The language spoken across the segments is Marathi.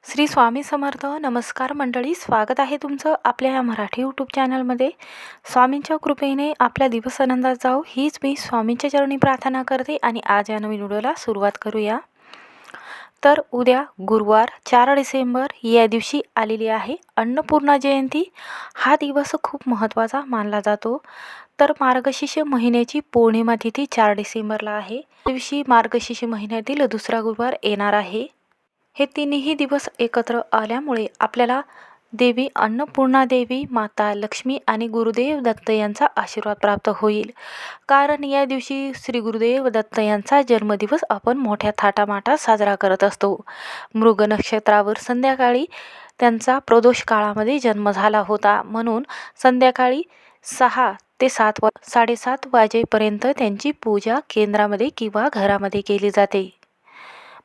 श्री स्वामी समर्थ. नमस्कार मंडळी, स्वागत आहे तुमचं आपल्या या मराठी यूट्यूब चॅनलमध्ये. स्वामींच्या कृपेने आपला दिवस आनंदात जाऊ हीच मी स्वामींच्या चरणी प्रार्थना करते आणि आज या नवीन व्हिडिओला सुरुवात करूया. तर उद्या गुरुवार 4 डिसेंबर या दिवशी आलेली आहे अन्नपूर्णा जयंती. हा दिवस खूप महत्त्वाचा मानला जातो. तर मार्गशीर्ष महिन्याची पौर्णिमा तिथी 4 डिसेंबरला आहे. दिवशी मार्गशीर्ष महिन्यातील दुसरा गुरुवार येणार आहे. हे तिन्ही दिवस एकत्र आल्यामुळे आपल्याला देवी अन्नपूर्णा देवी, माता लक्ष्मी आणि गुरुदेव दत्त यांचा आशीर्वाद प्राप्त होईल. कारण या दिवशी श्री गुरुदेव दत्त यांचा जन्मदिवस आपण मोठ्या थाटामाटात साजरा करत असतो. मृग नक्षत्रावर संध्याकाळी त्यांचा प्रदोष काळामध्ये जन्म झाला होता, म्हणून संध्याकाळी 6 ते 7 वाजेपर्यंत त्यांची पूजा केंद्रामध्ये किंवा घरामध्ये केली जाते.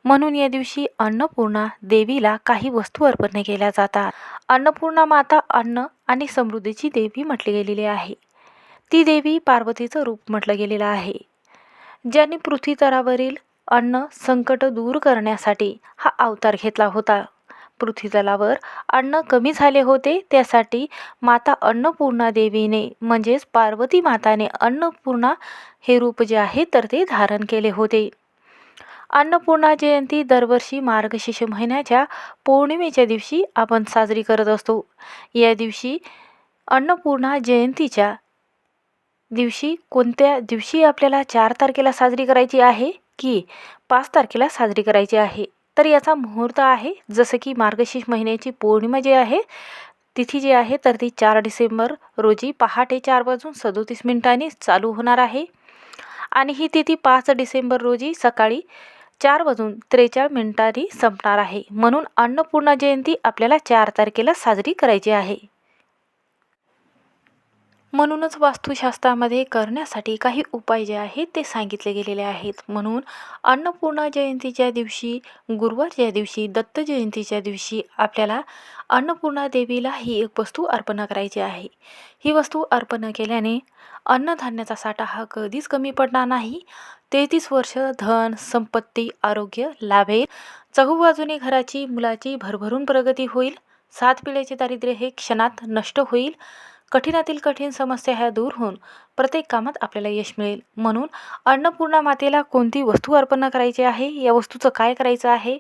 म्हणून या दिवशी अन्नपूर्णा देवीला काही वस्तू अर्पण केल्या जातात. अन्नपूर्णा माता अन्न आणि समृद्धीची देवी म्हटली गेलेली आहे. ती देवी पार्वतीचं रूप म्हटलं गेलेलं आहे, ज्यांनी पृथ्वीतलावरील अन्न संकट दूर करण्यासाठी हा अवतार घेतला होता. पृथ्वीतलावर अन्न कमी झाले होते, त्यासाठी माता अन्नपूर्णा देवीने म्हणजेच पार्वती माताने अन्नपूर्णा हे रूप जे आहे तर ते धारण केले होते. अन्नपूर्णा जयंती दरवर्षी मार्गशीर्ष महिन्याच्या पौर्णिमेच्या दिवशी आपण साजरी करत असतो. या दिवशी अन्नपूर्णा जयंतीच्या दिवशी कोणत्या दिवशी आपल्याला 4 तारखेला साजरी करायची आहे की 5 तारखेला साजरी करायची आहे, तर याचा मुहूर्त आहे. जसं की मार्गशीर्ष महिन्याची पौर्णिमा जी आहे तिथी जी आहे तर ती 4 डिसेंबर रोजी पहाटे 4:37 चालू होणार आहे आणि ही तिथी 5 डिसेंबर रोजी सकाळी 4:43 संपणार आहे. म्हणून अन्नपूर्णा जयंती आपल्याला 4 तारखेला साजरी करायची आहे. म्हणूनच वास्तुशास्त्रामध्ये करण्यासाठी काही उपाय जे आहेत ते सांगितले गेलेले आहेत. म्हणून अन्नपूर्णा जयंतीच्या दिवशी, गुरुवारच्या दिवशी, दत्त जयंतीच्या दिवशी आपल्याला अन्नपूर्णा देवीला ही एक वस्तू अर्पण करायची आहे. ही वस्तू अर्पण केल्याने अन्नधान्याचा साठा हा कधीच कमी पडणार नाही. 33 वर्ष धन, संपत्ती, आरोग्य लाभेल. चहूबाजूने घराची, मुलाची भरभरून प्रगती होईल. 7 पिढ्याचे दारिद्र्य हे क्षणात नष्ट होईल. कठीणातील कठीण समस्या ह्या दूर होऊन प्रत्येक कामात आपल्याला यश मिळेल. म्हणून अन्नपूर्णा मातेला कोणती वस्तू अर्पण करायची आहे, या वस्तूचं काय करायचं आहे,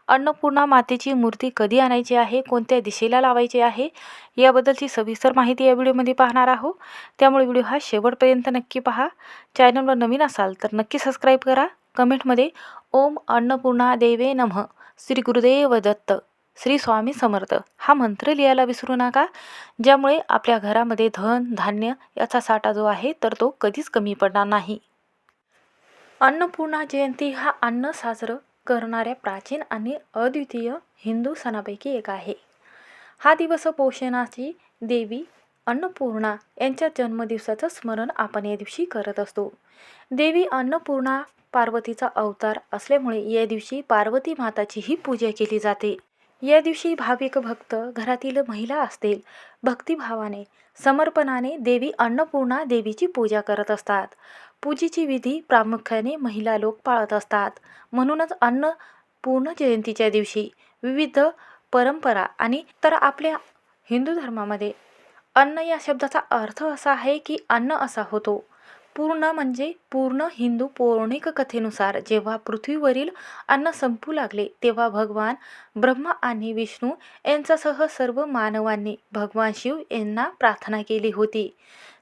अन्नपूर्णा मातेची मूर्ती कधी आणायची आहे, कोणत्या दिशेला लावायची आहे, याबद्दलची सविस्तर माहिती या व्हिडिओमध्ये पाहणार आहोत. त्यामुळे व्हिडिओ हा शेवटपर्यंत नक्की पहा. चॅनलवर नवीन असाल तर नक्की सबस्क्राईब करा. कमेंटमध्ये ओम अन्नपूर्णा देवे नमः, श्री गुरुदेव दत्त, श्री स्वामी समर्थ हा मंत्र लिहायला विसरू नका, ज्यामुळे आपल्या घरामध्ये धन, धान्य याचा साठा जो आहे तर तो कधीच कमी पडणार नाही. अन्नपूर्णा जयंती हा अन्न साजरं करणाऱ्या प्राचीन आणि अद्वितीय हिंदू सणापैकी एक आहे. हा दिवस पोषणाची देवी अन्नपूर्णा यांच्या जन्मदिवसाचं स्मरण आपण या दिवशी करत असतो. देवी अन्नपूर्णा पार्वतीचा अवतार असल्यामुळे या दिवशी पार्वती माताचीही पूजा केली जाते. या दिवशी भाविक भक्त, घरातील महिला असतील, भक्तिभावाने, समर्पणाने देवी अन्नपूर्णा देवीची पूजा करत असतात. पूजेची विधी प्रामुख्याने महिला लोक पाळत असतात. म्हणूनच अन्नपूर्णा जयंतीच्या दिवशी विविध परंपरा आणि तर आपल्या हिंदू धर्मामध्ये अन्न या शब्दाचा अर्थ असा आहे की अन्न असा होतो. पूर्ण म्हणजे पूर्ण. हिंदू पौराणिक कथेनुसार जेव्हा पृथ्वीवरील अन्न संपू लागले तेव्हा भगवान ब्रह्मा आणि विष्णू यांच्यासह सर्व मानवांनी भगवान शिव यांना प्रार्थना केली होती.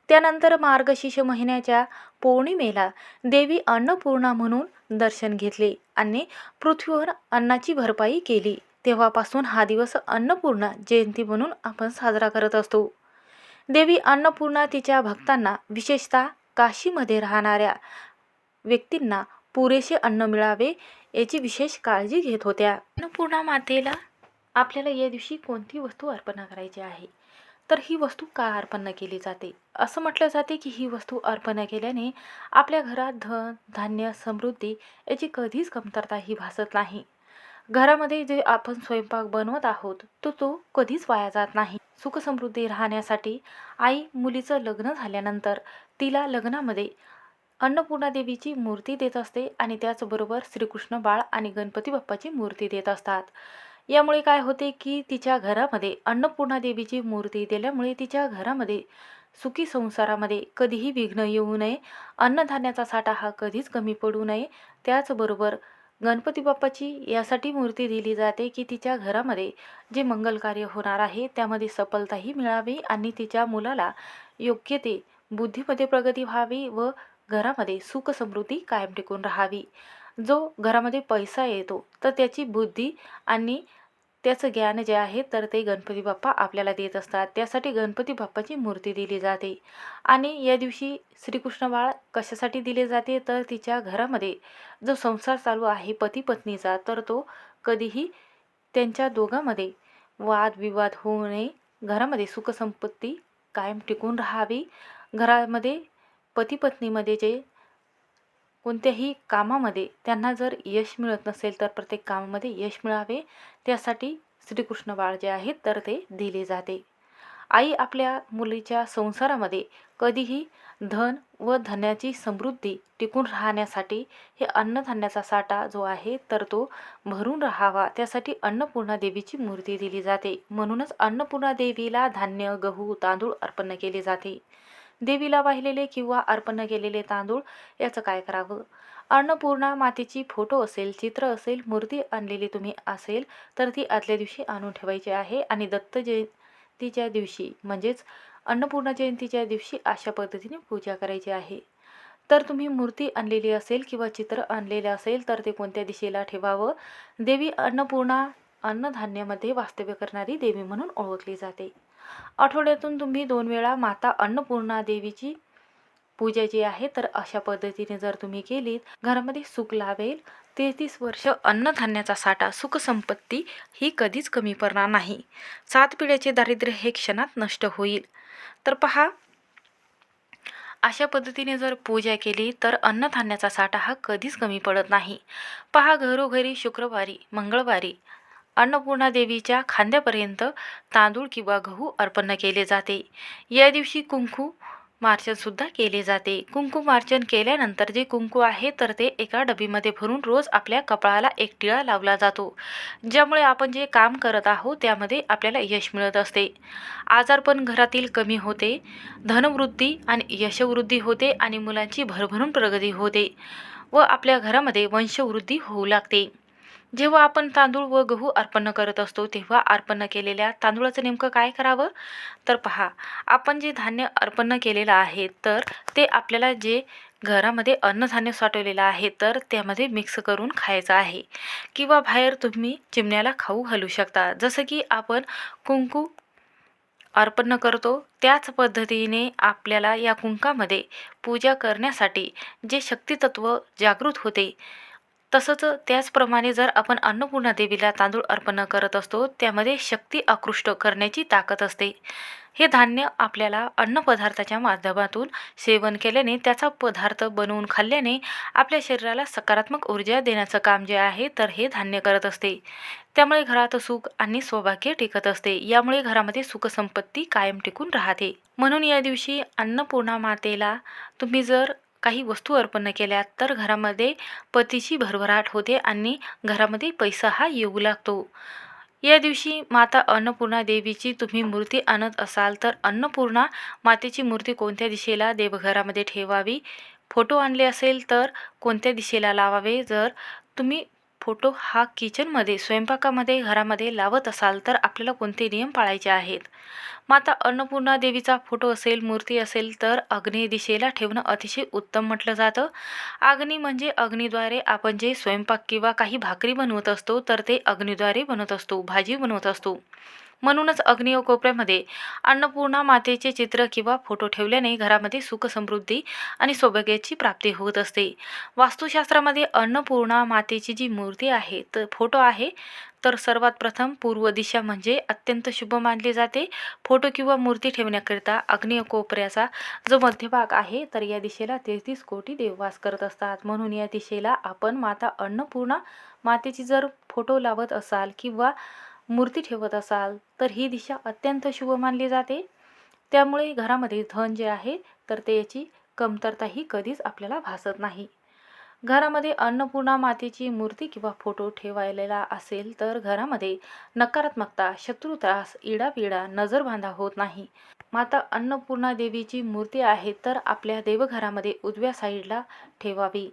त्यानंतर मार्गशीर्ष महिन्याच्या पौर्णिमेला देवी अन्नपूर्णा म्हणून दर्शन घेतले आणि पृथ्वीवर अन्नाची भरपाई केली. तेव्हापासून हा दिवस अन्नपूर्णा जयंती म्हणून आपण साजरा करत असतो. देवी अन्नपूर्णा तिच्या भक्तांना, विशेषतः काशीमध्ये राहणाऱ्या व्यक्तींना पुरेसे अन्न मिळावे याची विशेष काळजी घेत होत्या. अन्नपूर्णा मातेला आपल्याला या दिवशी कोणती वस्तू अर्पण करायची आहे, तर ही वस्तू का अर्पण केली जाते, असं म्हटलं जाते की ही वस्तू अर्पण केल्याने आपल्या घरात धन, धान्य, समृद्धी याची कधीच कमतरता ही भासत नाही. घरामध्ये जे आपण स्वयंपाक बनवत आहोत तो कधीच वाया जात नाही. सुखसमृद्धी राहण्यासाठी आई मुलीचं लग्न झाल्यानंतर तिला लग्नामध्ये अन्नपूर्णा देवीची मूर्ती देत असते आणि त्याचबरोबर श्रीकृष्ण बाळ आणि गणपती बाप्पाची मूर्ती देत असतात. यामुळे काय होते की तिच्या घरामध्ये अन्नपूर्णा देवीची मूर्ती दिल्यामुळे तिच्या घरामध्ये सुखी संसारामध्ये कधीही विघ्न येऊ नये, अन्नधान्याचा साठा हा कधीच कमी पडू नये. त्याचबरोबर गणपती बाप्पाची यासाठी मूर्ती दिली जाते की तिच्या घरामध्ये जे मंगल कार्य होणार आहे त्यामध्ये सफलताही मिळावी आणि तिच्या मुलाला योग्य ते बुद्धीमध्ये प्रगती व्हावी व घरामध्ये सुख समृद्धी कायम टिकून राहावी. जो घरामध्ये पैसा येतो तर त्याची बुद्धी आणि त्याचं ज्ञान जे आहे तर ते गणपती बाप्पा आपल्याला देत असतात. त्यासाठी गणपती बाप्पाची मूर्ती दिली जाते. आणि या दिवशी श्रीकृष्ण बाळ कशासाठी दिले जाते तर तिच्या घरामध्ये जो संसार चालू आहे पती पत्नीचा तर तो कधीही त्यांच्या दोघांमध्ये वादविवाद होऊ नये, घरामध्ये सुखसंपत्ती कायम टिकून राहावी. घरामध्ये पती पत्नीमध्ये जे कोणत्याही कामामध्ये त्यांना जर यश मिळत नसेल तर प्रत्येक कामामध्ये यश मिळावे त्यासाठी श्रीकृष्ण बाळ जे आहे तर ते दिले जाते. आई आपल्या मुलीच्या संसारामध्ये कधीही धन व धनाची समृद्धी टिकून राहण्यासाठी हे अन्नधान्याचा साठा जो आहे तर तो भरून राहावा त्यासाठी अन्नपूर्णा देवीची मूर्ती दिली जाते. म्हणूनच अन्नपूर्णा देवीला धान्य, गहू, तांदूळ अर्पण केले जाते. देवीला वाहिलेले किंवा अर्पण केलेले तांदूळ याचं काय करावं? अन्नपूर्णा मातेची फोटो असेल, चित्र असेल, मूर्ती आणलेली तुम्ही असेल तर ती आदल्या दिवशी आणून ठेवायची आहे आणि दत्त जयंतीच्या दिवशी म्हणजेच अन्नपूर्णा जयंतीच्या दिवशी अशा पद्धतीने पूजा करायची आहे. तर तुम्ही मूर्ती आणलेली असेल किंवा चित्र आणलेले असेल तर ते कोणत्या दिशेला ठेवावं? देवी अन्नपूर्णा अन्नधान्यामध्ये वास्तव्य करणारी देवी म्हणून ओळखली जाते. आठवड्यातून तुम्ही 2 वेळा माता अन्नपूर्णा देवीची पूजा जी आहे तर अशा पद्धतीने जर तुम्ही केलीत घरामध्ये सुख लाभेल. 33 वर्ष अन्नधान्याचा साठा, सुख संपत्ती ही कधीच कमी पडणार नाही. 7 पिढ्याचे दारिद्र्य हे क्षणात नष्ट होईल. तर पहा, अशा पद्धतीने जर पूजा केली तर अन्नधान्याचा साठा हा कधीच कमी पडत नाही. पहा, घरोघरी शुक्रवारी, मंगळवारी अन्नपूर्णा देवीच्या खांद्यापर्यंत तांदूळ किंवा गहू अर्पण केले जाते. या दिवशी कुंकुमार्चन सुद्धा केले जाते. कुंकुमार्चन केल्यानंतर जे कुंकू आहे तर ते एका डबीमध्ये भरून रोज आपल्या कपाळाला एक टिळा लावला जातो, ज्यामुळे आपण जे काम करत आहोत त्यामध्ये आपल्याला यश मिळत असते. आजारपण घरातील कमी होते, धनवृद्धी आणि यशवृद्धी होते आणि मुलांची भरभरून प्रगती होते व आपल्या घरामध्ये वंशवृद्धी होऊ लागते. जेव्हा आपण तांदूळ व गहू अर्पण करत असतो तेव्हा अर्पण केलेल्या तांदूळाचं नेमकं काय करावं? तर पहा, आपण जे धान्य अर्पण केलेलं आहे तर ते आपल्याला जे घरामध्ये अन्नधान्य साठवलेलं आहे तर त्यामध्ये मिक्स करून खायचं आहे किंवा बाहेर तुम्ही चिमण्याला खाऊ घालू शकता. जसं की आपण कुंकू अर्पण करतो त्याच पद्धतीने आपल्याला या कुंकामध्ये पूजा करण्यासाठी जे शक्तितत्व जागृत होते तसंच त्याचप्रमाणे जर आपण अन्नपूर्णा देवीला तांदूळ अर्पण करत असतो त्यामध्ये शक्ती आकृष्ट करण्याची ताकद असते. हे धान्य आपल्याला अन्नपदार्थाच्या माध्यमातून सेवन केल्याने, त्याचा पदार्थ बनवून खाल्ल्याने आपल्या शरीराला सकारात्मक ऊर्जा देण्याचं काम जे आहे तर हे धान्य करत असते. त्यामुळे घरात सुख आणि सौभाग्य टिकत असते. यामुळे घरामध्ये सुखसंपत्ती कायम टिकून राहते. म्हणून या दिवशी अन्नपूर्णा मातेला तुम्ही जर काही वस्तू अर्पण केल्या तर घरामध्ये पतीची भरभराट होते आणि घरामध्ये पैसा हा येऊ लागतो. या दिवशी माता अन्नपूर्णा देवीची तुम्ही मूर्ती आणत असाल तर अन्नपूर्णा मातेची मूर्ती कोणत्या दिशेला देवघरामध्ये ठेवावी? फोटो आणले असेल तर कोणत्या दिशेला लावावे? जर तुम्ही फोटो हा किचनमध्ये, स्वयंपाकामध्ये, घरामध्ये लावत असाल तर आपल्याला कोणते नियम पाळायचे आहेत? माता अन्नपूर्णा देवीचा फोटो असेल, मूर्ती असेल तर आग्नेय दिशेला ठेवणं अतिशय उत्तम म्हटलं जातं. अग्नी म्हणजे अग्नीद्वारे आपण जे स्वयंपाक किंवा काही भाकरी बनवत असतो तर ते अग्नीद्वारे बनवत असतो, भाजी बनवत असतो. म्हणूनच अग्नीय कोपऱ्यामध्ये अन्नपूर्णा मातेचे चित्र किंवा फोटो ठेवल्याने घरामध्ये सुख समृद्धी आणि सौभाग्याची प्राप्ती होत असते. वास्तुशास्त्रामध्ये अन्नपूर्णा मातेची जी मूर्ती आहे तर फोटो आहे तर सर्वात प्रथम पूर्व दिशा म्हणजे अत्यंत शुभ मानली जाते. फोटो किंवा मूर्ती ठेवण्याकरिता अग्नेय कोपऱ्याचा जो मध्यभाग आहे तर या दिशेला 33 कोटी देव वास करत असतात. म्हणून या दिशेला आपण माता अन्नपूर्णा मातेची जर फोटो लावत असाल किंवा मूर्ती ठेवत असाल तर ही दिशा अत्यंत शुभ मानली जाते. त्यामुळे घरामध्ये धन जे आहे तर त्याची कमतरताही कधीच आपल्याला भासत नाही. घरामध्ये अन्नपूर्णा मातेची मूर्ती किंवा फोटो ठेवायला असेल तर घरामध्ये नकारात्मकता, शत्रू त्रास, इडापिडा, नजरबाधा होत नाही. माता अन्नपूर्णा देवीची मूर्ती आहे तर आपल्या देवघरामध्ये उजव्या साईडला ठेवावी.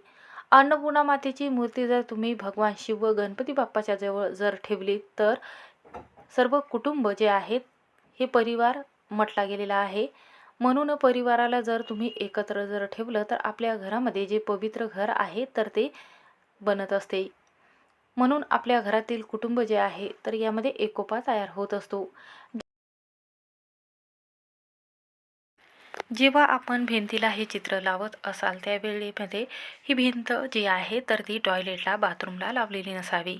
अन्नपूर्णा मातेची मूर्ती जर तुम्ही भगवान शिव व गणपती बाप्पाच्या जवळ जर ठेवली तर सर्व कुटुंब जे आहेत हे परिवार म्हटला गेलेला आहे. म्हणून परिवाराला जर तुम्ही एकत्र जर ठेवलं तर आपल्या घरामध्ये जे पवित्र घर आहे तर ते बनत असते. म्हणून आपल्या घरातील कुटुंब जे आहे तर यामध्ये एकोपा तयार होत असतो. जेव्हा आपण भिंतीला हे चित्र लावत असाल त्यावेळेमध्ये ही भिंत जी आहे तर ती टॉयलेटला, बाथरूमला लावलेली नसावी.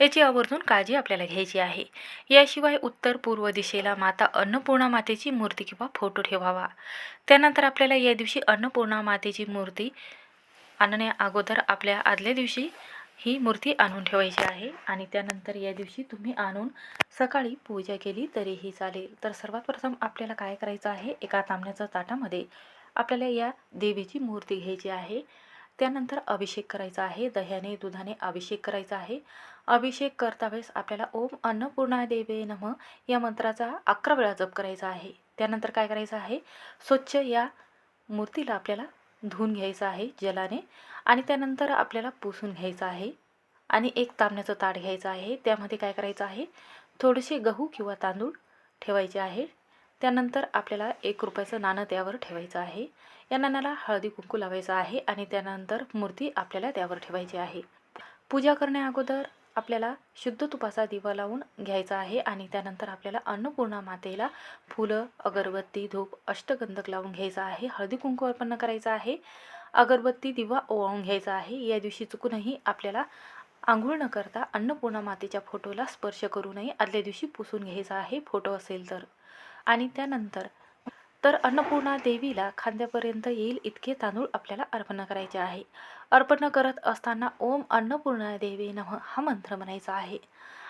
याची आवर्जून काळजी आपल्याला घ्यायची आहे. याशिवाय उत्तर पूर्व दिशेला माता अन्नपूर्णा मातेची मूर्ती किंवा फोटो ठेवावा. त्यानंतर आपल्याला या दिवशी अन्नपूर्णा मातेची मूर्ती आणण्या अगोदर आपल्या आदल्या दिवशी ही मूर्ती आणून ठेवायची आहे आणि त्यानंतर या दिवशी तुम्ही आणून सकाळी पूजा केली तरीही चालेल. तर सर्वात प्रथम आपल्याला काय करायचं आहे, एका तांब्याच्या ताटामध्ये आपल्याला या देवीची मूर्ती घ्यायची आहे. त्यानंतर अभिषेक करायचा आहे. दह्याने दुधाने अभिषेक करायचा आहे. अभिषेक करता वेळेस आपल्याला ओम अन्नपूर्णा देवे नमः या मंत्राचा 11 वेळा जप करायचा आहे. त्यानंतर काय करायचं आहे, स्वच्छ या मूर्तीला आपल्याला धुवून घ्यायचं आहे जलाने आणि त्यानंतर आपल्याला पुसून घ्यायचं आहे. आणि एक तांब्याचं ताट घ्यायचं आहे. त्यामध्ये काय करायचं आहे, थोडेसे गहू किंवा तांदूळ ठेवायचे आहे. त्यानंतर आपल्याला 1 रुपयाचं नाणं त्यावर ठेवायचं आहे. या नाण्याला हळदी कुंकू लावायचं आहे आणि त्यानंतर मूर्ती आपल्याला त्यावर ठेवायची आहे. पूजा करण्या अगोदर आपल्याला शुद्ध तुपाचा दिवा लावून घ्यायचा आहे आणि त्यानंतर आपल्याला अन्नपूर्णा मातेला फुलं, अगरबत्ती, धूप, अष्टगंधक लावून घ्यायचा आहे. हळदी कुंकू अर्पण करायचं आहे. अगरबत्ती, दिवा ओवाळून घ्यायचा आहे. या दिवशी चुकूनही आपल्याला आंघोळ न करता अन्नपूर्णा मातेच्या फोटोला स्पर्श करू नये. आदल्या दिवशी पुसून घ्यायचा आहे फोटो असेल तर. आणि त्यानंतर अन्नपूर्णा देवीला खांद्यापर्यंत येईल इतके तांदूळ आपल्याला अर्पण करायचे आहे. अर्पण करत असताना ओम अन्नपूर्णा देवी नमः हा मंत्र म्हणायचा आहे.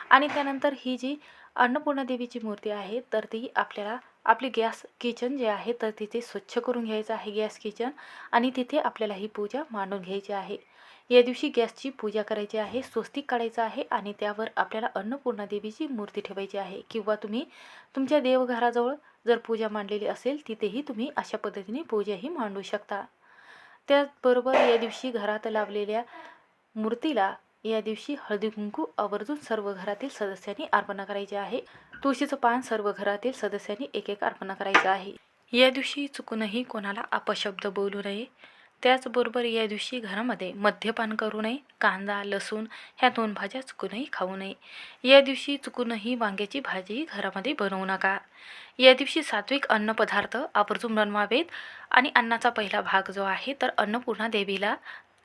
आणि त्यानंतर ही जी अन्नपूर्णा देवीची मूर्ती आहे तर ती आपल्याला आपली गॅस किचन जे आहे तर तिथे स्वच्छ करून घ्यायचं आहे, गॅस किचन, आणि तिथे आपल्याला ही पूजा मांडून घ्यायची आहे. या दिवशी गॅसची पूजा करायची आहे, स्वस्तिक काढायचं आहे आणि त्यावर आपल्याला अन्नपूर्णा देवीची मूर्ती ठेवायची आहे. किंवा तुम्ही तुमच्या देवघराजवळ जर पूजा मांडलेली असेल तिथेही तुम्ही अशा पद्धतीने पूजाही मांडू शकता. त्याचबरोबर या दिवशी घरात लावलेल्या मूर्तीला या दिवशी हळदी कुंकू आवर्जून सर्व घरातील सदस्यांनी अर्पण करायचे आहे. तुळशीचं पान सर्व घरातील सदस्यांनी एक एक अर्पण करायचं आहे. या दिवशी चुकूनही कोणाला अपशब्द बोलू नये. त्याचबरोबर या दिवशी घरामध्ये मद्यपान करू नये. कांदा, लसूण ह्या 2 भाज्या चुकूनही खाऊ नये. या दिवशी चुकूनही वांग्याची भाजी घरामध्ये बनवू नका. या दिवशी सात्विक अन्नपदार्थ आवर्जून बनवावेत आणि अन्नाचा पहिला भाग जो आहे तर अन्नपूर्णा देवीला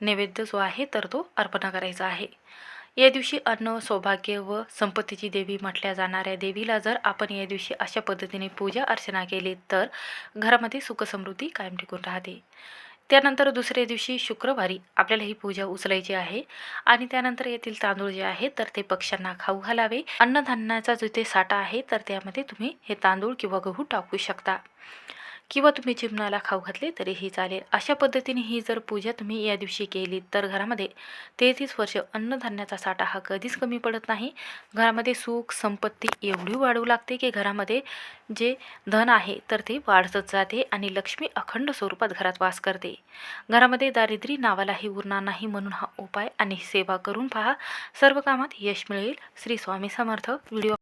नैवेद्य जो आहे तर तो अर्पण करायचा आहे. या दिवशी अन्न, सौभाग्य व संपत्तीची देवी म्हटल्या जाणाऱ्या देवीला जर आपण या दिवशी अशा पद्धतीने पूजा अर्चना केली तर घरामध्ये सुखसमृद्धी कायम टिकून राहते. त्यानंतर दुसऱ्या दिवशी शुक्रवारी आपल्याला ही पूजा उचलायची आहे आणि त्यानंतर येथील तांदूळ जे आहे तर ते पक्ष्यांना खाऊ घालावे. अन्नधान्याचा जो ते साठा आहे तर त्यामध्ये तुम्ही हे तांदूळ किंवा गहू टाकू शकता किंवा तुम्ही चिमणाला खाऊ घातले तरीही चालेल. अशा पद्धतीने ही जर पूजा तुम्ही या दिवशी केली तर घरामध्ये 33 वर्ष अन्नधान्याचा साठा हा कधीच कमी पडत नाही. घरामध्ये सुख संपत्ती एवढी वाढू लागते की घरामध्ये जे धन आहे तर ते वाढतच जाते आणि लक्ष्मी अखंड स्वरूपात घरात वास करते. घरामध्ये दारिद्र्य नावालाही उरणार नाही. म्हणून हा उपाय आणि सेवा करून पहा, सर्व कामात यश मिळेल. श्री स्वामी समर्थ. व्हिडिओ